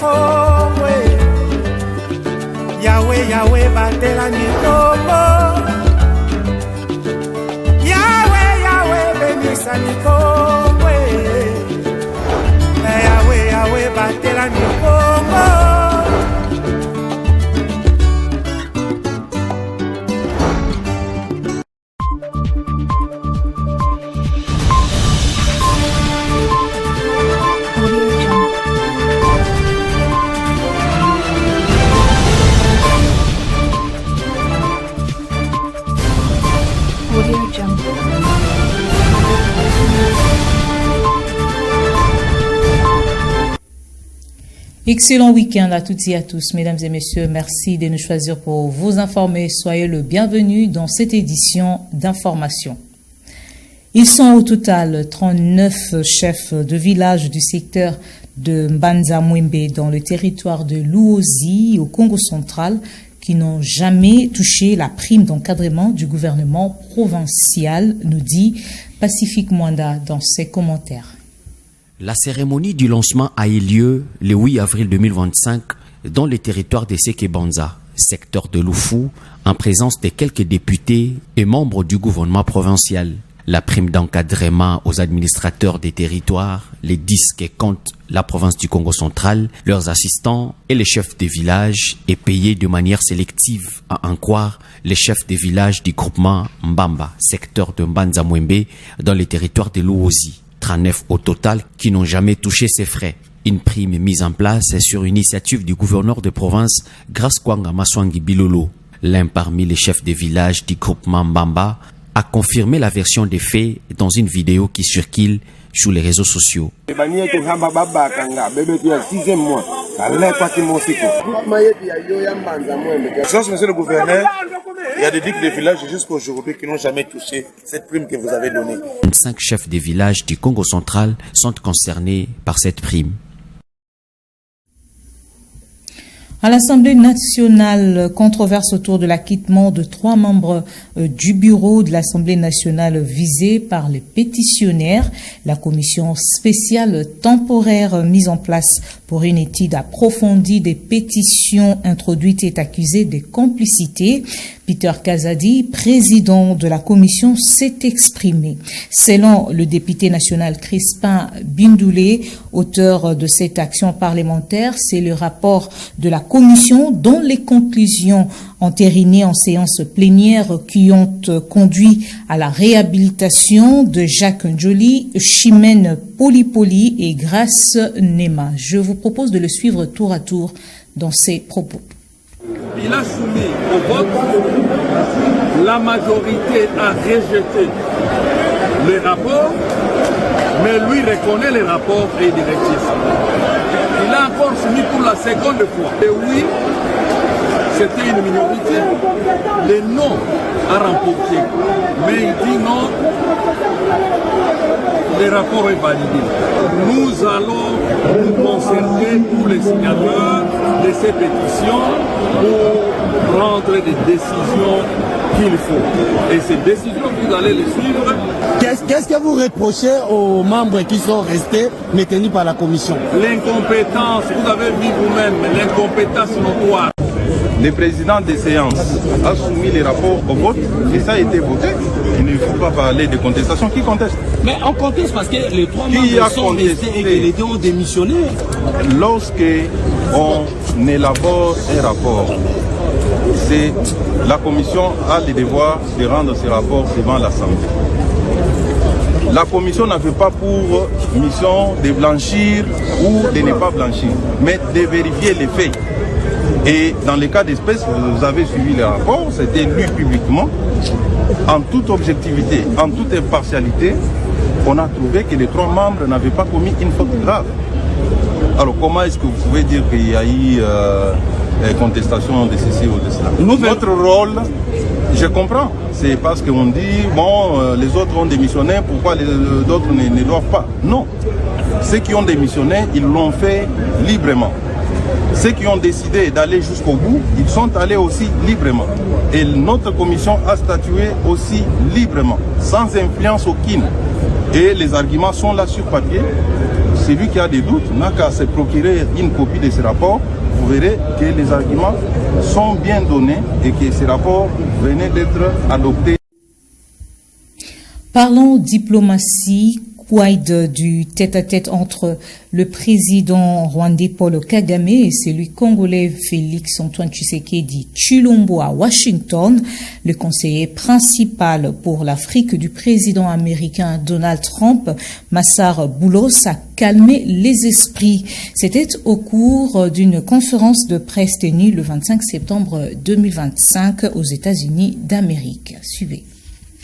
komwe Yahweh Yahweh batela nikombo Yahweh Yahweh benisa nikomwe Yahweh Yahweh batela nikombo Excellent week-end à toutes et à tous, mesdames et messieurs. Merci de nous choisir pour vous informer. Soyez le bienvenu dans cette édition d'information. Ils sont au total 39 chefs de village du secteur de Mbanza-Mwembe dans le territoire de Luozi au Congo central qui n'ont jamais touché la prime d'encadrement du gouvernement provincial, nous dit Pacifique Mwanda dans ses commentaires. La cérémonie du lancement a eu lieu le 8 avril 2025 dans le territoire de Sekebanza, secteur de Lufu, en présence de quelques députés et membres du gouvernement provincial. La prime d'encadrement aux administrateurs des territoires, les 10 que compte la province du Congo central, leurs assistants et les chefs de village est payée de manière sélective, à en croire les chefs de village du groupement Mbamba, secteur de Mbanza-Mwembe, dans le territoire de Luozi. 39 au total qui n'ont jamais touché ces frais. Une prime mise en place sur initiative du gouverneur de province Grace Kwanga Maswangi Bilolo. L'un parmi les chefs de village du groupement Mbamba a confirmé la version des faits dans une vidéo qui circule sur les réseaux sociaux. Monsieur le gouverneur, il y a des digues de villages jusqu'à aujourd'hui qui n'ont jamais touché cette prime que vous avez donnée. 5 chefs de village du Congo central sont concernés par cette prime. À l'Assemblée nationale, controverse autour de l'acquittement de 3 membres du bureau de l'Assemblée nationale visés par les pétitionnaires. La commission spéciale temporaire mise en place pour une étude approfondie des pétitions introduites est accusée de complicité. Peter Kazadi, président de la commission, s'est exprimé. Selon le député national Crispin Bindoulé, auteur de cette action parlementaire, c'est le rapport de la commission dont les conclusions entérinées en séance plénière qui ont conduit à la réhabilitation de Jacques Njoli, Chimène Polipoli et Grace Nema. Je vous propose de le suivre tour à tour dans ses propos. Il a soumis au vote, la majorité a rejeté les rapports, mais lui reconnaît les rapports et directifs. Il a encore soumis pour la seconde fois. Et oui, c'était une minorité. Le non a remporté, mais il dit non, le rapport est validé. Nous allons nous concerter pour les signateurs de ces pétitions pour prendre des décisions qu'il faut. Et ces décisions, vous allez les suivre. Qu'est-ce que vous reprochez aux membres qui sont restés maintenus par la commission? L'incompétence, vous avez vu vous-même, l'incompétence notoire. Le président des séances a soumis les rapports au vote et ça a été voté. Il ne faut pas parler de contestation. Qui conteste? Mais on conteste parce que les 3 membres sont restés et que les 2 ont démissionné. Lorsque on élabore un rapport, c'est la commission a le devoir de rendre ce rapport devant l'Assemblée. La commission n'avait pas pour mission de blanchir ou de ne pas blanchir, mais de vérifier les faits. Et dans les cas d'espèce, vous avez suivi le rapport, c'était lu publiquement, en toute objectivité, en toute impartialité. On a trouvé que les 3 membres n'avaient pas commis une faute grave. Alors comment est-ce que vous pouvez dire qu'il y a eu contestation de ceci ou de cela? Notre rôle, je comprends, c'est parce qu'on dit, bon, les autres ont démissionné, pourquoi les autres ne doivent pas? Non. Ceux qui ont démissionné, ils l'ont fait librement. Ceux qui ont décidé d'aller jusqu'au bout, ils sont allés aussi librement. Et notre commission a statué aussi librement, sans influence aucune. Et les arguments sont là sur papier. celui qui a des doutes n'a qu'à se procurer une copie de ce rapport. Vous verrez que les arguments sont bien donnés et que ce rapport venait d'être adopté. Parlons diplomatie. Quid du tête-à-tête entre le président rwandais Paul Kagame et celui congolais Félix Antoine Tshisekedi Tshilombo à Washington. Le conseiller principal pour l'Afrique du président américain Donald Trump, Massar Boulos, a calmé les esprits. C'était au cours d'une conférence de presse tenue le 25 septembre 2025 aux États-Unis d'Amérique. Suivez.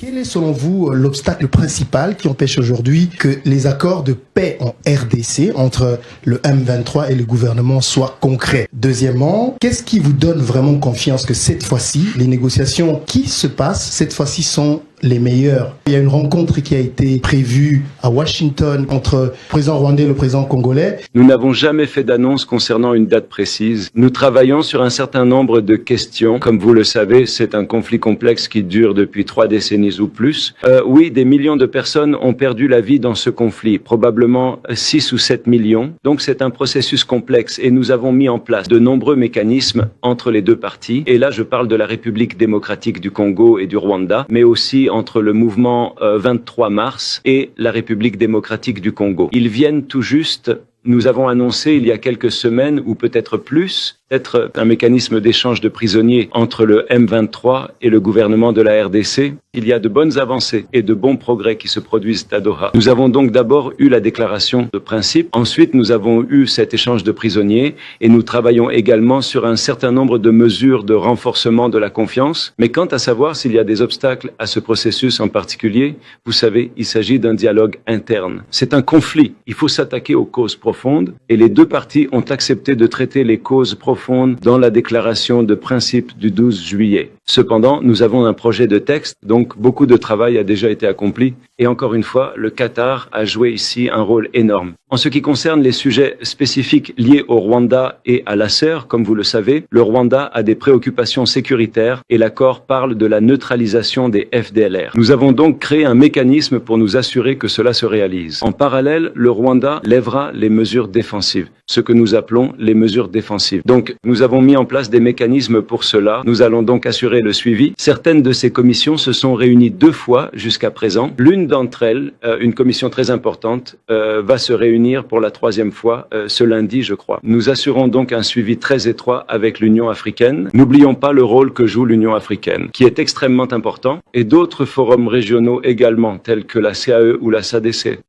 Quel est selon vous l'obstacle principal qui empêche aujourd'hui que les accords de paix en RDC entre le M23 et le gouvernement soient concrets? Deuxièmement, qu'est-ce qui vous donne vraiment confiance que cette fois-ci, les négociations qui se passent, cette fois-ci sont les meilleurs? Il y a une rencontre qui a été prévue à Washington entre le président rwandais et le président congolais. Nous n'avons jamais fait d'annonce concernant une date précise. Nous travaillons sur un certain nombre de questions. Comme vous le savez, c'est un conflit complexe qui dure depuis 3 décennies ou plus. Oui, des millions de personnes ont perdu la vie dans ce conflit, probablement 6 ou 7 millions. Donc c'est un processus complexe et nous avons mis en place de nombreux mécanismes entre les deux parties. Et là, je parle de la République démocratique du Congo et du Rwanda, mais aussi entre le mouvement 23 mars et la République démocratique du Congo. Ils viennent tout juste, nous avons annoncé il y a quelques semaines ou peut-être plus, être un mécanisme d'échange de prisonniers entre le M23 et le gouvernement de la RDC. Il y a de bonnes avancées et de bons progrès qui se produisent à Doha. Nous avons donc d'abord eu la déclaration de principe. Ensuite, nous avons eu cet échange de prisonniers et nous travaillons également sur un certain nombre de mesures de renforcement de la confiance. Mais quant à savoir s'il y a des obstacles à ce processus en particulier, vous savez, il s'agit d'un dialogue interne. C'est un conflit. Il faut s'attaquer aux causes profondes et les deux parties ont accepté de traiter les causes profondes dans la déclaration de principe du 12 juillet. Cependant, nous avons un projet de texte, donc beaucoup de travail a déjà été accompli. Et encore une fois, le Qatar a joué ici un rôle énorme. En ce qui concerne les sujets spécifiques liés au Rwanda et à Nasser, comme vous le savez, le Rwanda a des préoccupations sécuritaires et l'accord parle de la neutralisation des FDLR. Nous avons donc créé un mécanisme pour nous assurer que cela se réalise. En parallèle, le Rwanda lèvera les mesures défensives, ce que nous appelons les mesures défensives. Donc, nous avons mis en place des mécanismes pour cela. Nous allons donc assurer le suivi. Certaines de ces commissions se sont réunies 2 fois jusqu'à présent. L'une d'entre elles, une commission très importante, va se réunir pour la 3e fois ce lundi, je crois. Nous assurons donc un suivi très étroit avec l'Union africaine. N'oublions pas le rôle que joue l'Union africaine, qui est extrêmement important, et d'autres forums régionaux également, tels que la CAE ou la SADC.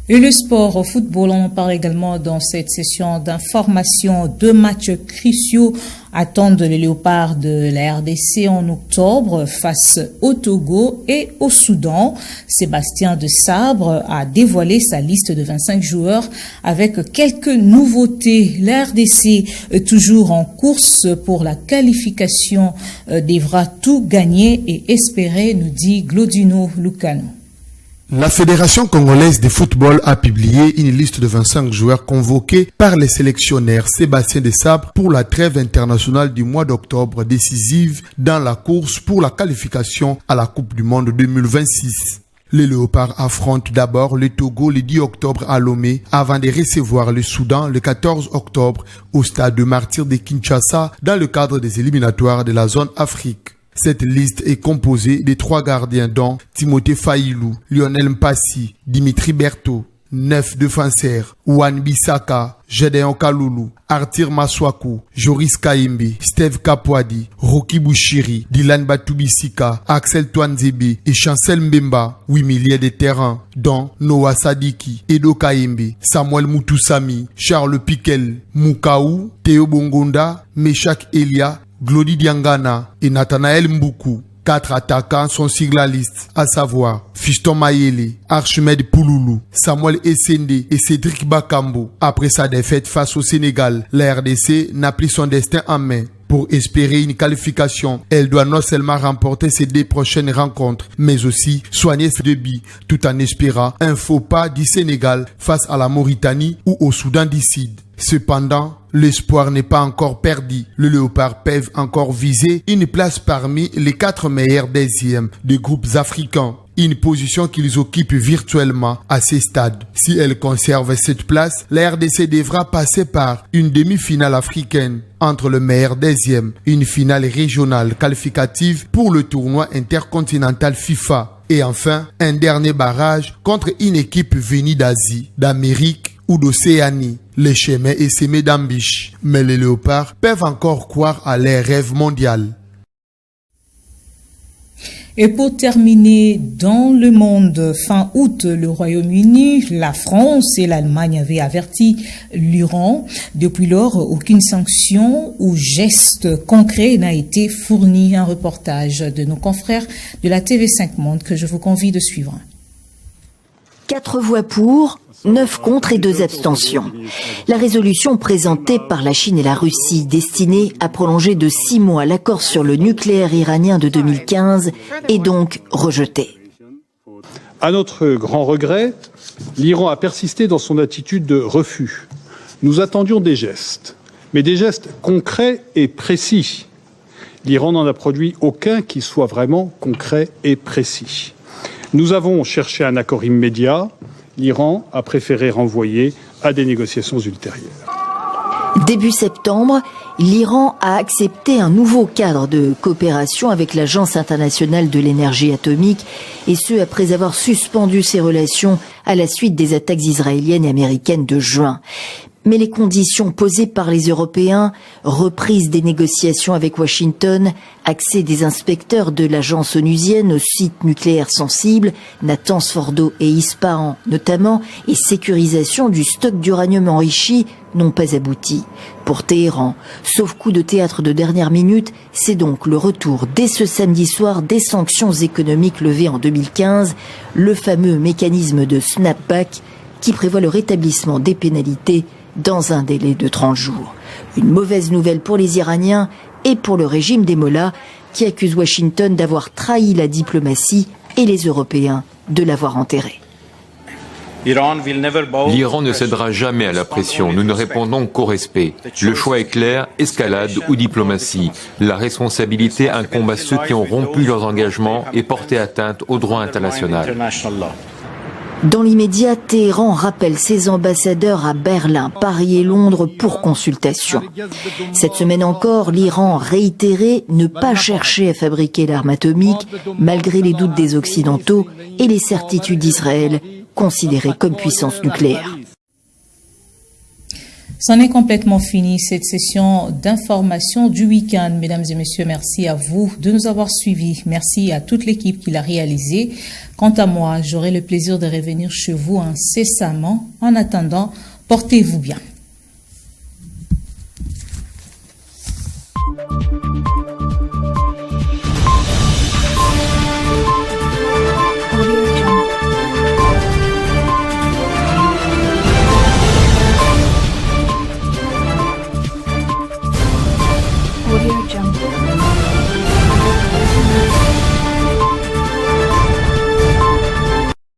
Et le sport au football, on en parle également dans cette session d'information. 2 matchs cruciaux attendent les Léopards de la RDC en octobre face au Togo et au Soudan. Sébastien de Sabre a dévoilé sa liste de 25 joueurs avec quelques nouveautés. La RDC, toujours en course pour la qualification, devra tout gagner et espérer, nous dit Glodino Lucano. La Fédération congolaise de football a publié une liste de 25 joueurs convoqués par les sélectionnaires Sébastien de Sabre pour la trêve internationale du mois d'octobre décisive dans la course pour la qualification à la Coupe du Monde 2026. Les Léopards affrontent d'abord le Togo le 10 octobre à Lomé avant de recevoir le Soudan le 14 octobre au stade de Martyrs de Kinshasa dans le cadre des éliminatoires de la zone Afrique. Cette liste est composée de 3 gardiens dont Timothée Failou, Lionel Mpassi, Dimitri Berthaud, 9 défenseurs, Wan Bissaka, Gédéon Kaloulou, Arthur Maswaku, Joris Kaimbe, Steve Kapwadi, Roki Bouchiri, Dylan Batubisika, Axel Twanzebe et Chancel Mbemba, 8 milieux de terrain, dont Noah Sadiki, Edo Kaimbe, Samuel Mutusami, Charles Piquel, Mukaou, Théo Bongonda, Meshak Elia, Glody Diangana et Nathanaël Mboukou. 4 attaquants sont sur la liste, à savoir Fiston Mayele, Archimède Pouloulou, Samuel Essende et Cédric Bakambo. Après sa défaite face au Sénégal, la RDC n'a pris son destin en main. Pour espérer une qualification, elle doit non seulement remporter ses 2 prochaines rencontres, mais aussi soigner ses débits, tout en espérant un faux pas du Sénégal face à la Mauritanie ou au Soudan du Sud. Cependant, l'espoir n'est pas encore perdu. Le Léopard peuvent encore viser une place parmi les 4 meilleurs 10e des groupes africains. une position qu'ils occupent virtuellement à ces stades. Si elle conserve cette place, la RDC devra passer par une demi-finale africaine entre le meilleur deuxième, une finale régionale qualificative pour le tournoi intercontinental FIFA et enfin un dernier barrage contre une équipe venue d'Asie, d'Amérique ou d'Océanie. Le chemin est semé d'embûches, mais les léopards peuvent encore croire à leur rêve mondial. Et pour terminer, dans le monde, fin août, le Royaume-Uni, la France et l'Allemagne avaient averti l'Iran. Depuis lors, aucune sanction ou geste concret n'a été fourni. Un reportage de nos confrères de la TV5 Monde que je vous convie de suivre. 4 voix pour, 9 contre et 2 abstentions. La résolution présentée par la Chine et la Russie, destinée à prolonger de 6 mois l'accord sur le nucléaire iranien de 2015, est donc rejetée. À notre grand regret, l'Iran a persisté dans son attitude de refus. Nous attendions des gestes, mais des gestes concrets et précis. L'Iran n'en a produit aucun qui soit vraiment concret et précis. Nous avons cherché un accord immédiat. L'Iran a préféré renvoyer à des négociations ultérieures. Début septembre, l'Iran a accepté un nouveau cadre de coopération avec l'Agence internationale de l'énergie atomique, et ce après avoir suspendu ses relations à la suite des attaques israéliennes et américaines de juin. Mais les conditions posées par les Européens, reprise des négociations avec Washington, accès des inspecteurs de l'agence onusienne aux sites nucléaires sensibles, Natanz, Fordo et Ispahan notamment, et sécurisation du stock d'uranium enrichi n'ont pas abouti. Pour Téhéran, sauf coup de théâtre de dernière minute, c'est donc le retour dès ce samedi soir des sanctions économiques levées en 2015, le fameux mécanisme de snapback qui prévoit le rétablissement des pénalités dans un délai de 30 jours. Une mauvaise nouvelle pour les Iraniens et pour le régime des Mollahs qui accuse Washington d'avoir trahi la diplomatie et les Européens de l'avoir enterré. L'Iran ne cédera jamais à la pression. Nous ne répondons qu'au respect. Le choix est clair, escalade ou diplomatie. La responsabilité incombe à ceux qui ont rompu leurs engagements et porté atteinte au droit international. Dans l'immédiat, Téhéran rappelle ses ambassadeurs à Berlin, Paris et Londres pour consultation. Cette semaine encore, l'Iran réitéré ne pas chercher à fabriquer l'arme atomique, malgré les doutes des Occidentaux et les certitudes d'Israël, considérée comme puissance nucléaire. C'en est complètement fini, cette session d'information du week-end. Mesdames et messieurs, merci à vous de nous avoir suivis. Merci à toute l'équipe qui l'a réalisé. Quant à moi, j'aurai le plaisir de revenir chez vous incessamment. En attendant, portez-vous bien.